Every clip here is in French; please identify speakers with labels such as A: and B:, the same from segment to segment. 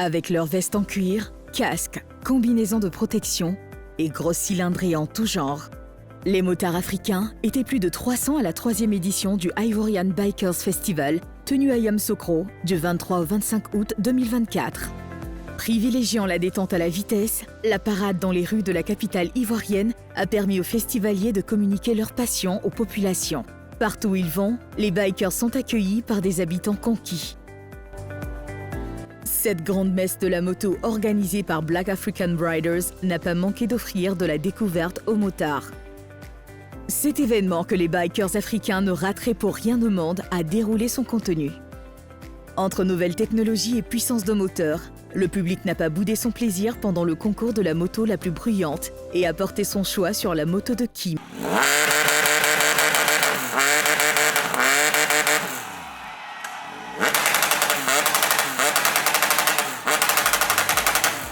A: Avec leurs vestes en cuir, casques, combinaisons de protection et grosses cylindrées en tout genre, les motards africains étaient plus de 300 à la 3e édition du Ivorian Bikers Festival, tenu à Yamoussoukro du 23 au 25 août 2024. Privilégiant la détente à la vitesse, la parade dans les rues de la capitale ivoirienne a permis aux festivaliers de communiquer leur passion aux populations. Partout où ils vont, les bikers sont accueillis par des habitants conquis. Cette grande messe de la moto organisée par Black African Riders n'a pas manqué d'offrir de la découverte aux motards. Cet événement que les bikers africains ne rateraient pour rien au monde a déroulé son contenu. Entre nouvelles technologies et puissance de moteur, le public n'a pas boudé son plaisir pendant le concours de la moto la plus bruyante et a porté son choix sur la moto de Kim.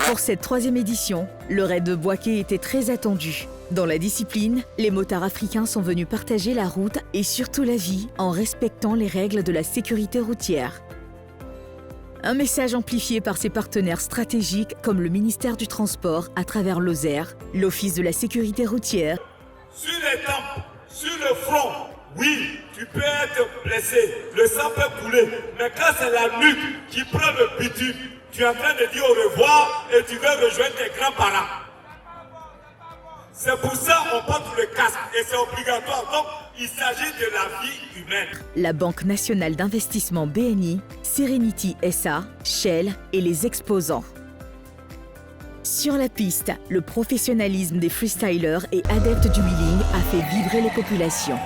A: Pour cette 3e édition, le raid de Bouaké était très attendu. Dans la discipline, les motards africains sont venus partager la route et surtout la vie en respectant les règles de la sécurité routière. Un message amplifié par ses partenaires stratégiques comme le ministère du Transport à travers l'OSER, l'Office de la sécurité routière.
B: Sur les tempes, sur le front, oui, tu peux être blessé, le sang peut couler, mais quand c'est la nuque qui prend le bitume, tu es en train de dire au revoir et tu veux rejoindre tes grands-parents. C'est pour ça qu'on porte le casque et c'est obligatoire. Donc, il s'agit de la vie humaine.
A: La Banque nationale d'investissement BNI, Serenity SA, Shell et les exposants. Sur la piste, le professionnalisme des freestylers et adeptes du wheeling a fait vibrer les populations.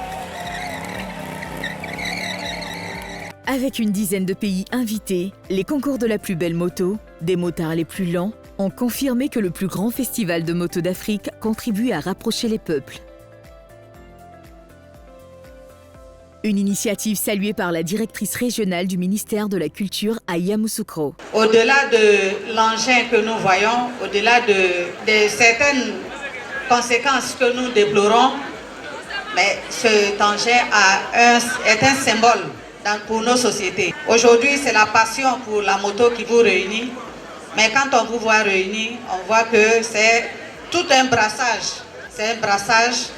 A: Avec une dizaine de pays invités, les concours de la plus belle moto, des motards les plus lents, ont confirmé que le plus grand festival de moto d'Afrique contribue à rapprocher les peuples. Une initiative saluée par la directrice régionale du ministère de la Culture à Yamoussoukro.
C: Au-delà de l'engin que nous voyons, au-delà de certaines conséquences que nous déplorons, mais cet engin est un symbole pour nos sociétés. Aujourd'hui, c'est la passion pour la moto qui vous réunit, mais quand on vous voit réunis, on voit que c'est tout un brassage. C'est un brassage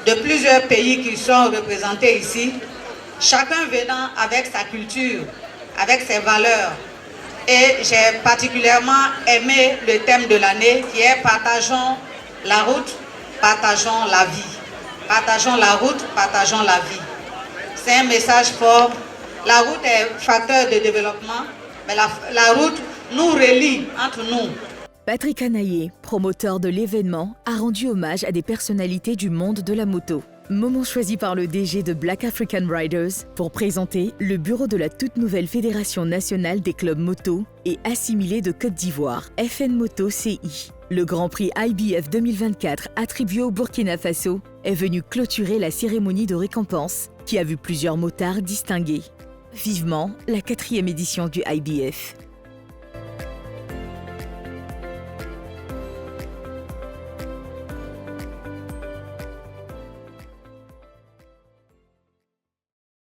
C: de plusieurs pays qui sont représentés ici, chacun venant avec sa culture, avec ses valeurs. Et j'ai particulièrement aimé le thème de l'année qui est « Partageons la route, partageons la vie ». Partageons la route, partageons la vie. C'est un message fort. La route est facteur de développement, mais la route nous relie entre nous.
A: Patrick Anaillé, promoteur de l'événement, a rendu hommage à des personnalités du monde de la moto. Moment choisi par le DG de Black African Riders pour présenter le bureau de la toute nouvelle Fédération nationale des clubs moto et assimilés de Côte d'Ivoire, FN Moto CI. Le Grand Prix IBF 2024 attribué au Burkina Faso est venu clôturer la cérémonie de récompense qui a vu plusieurs motards distingués. Vivement la 4e édition du IBF.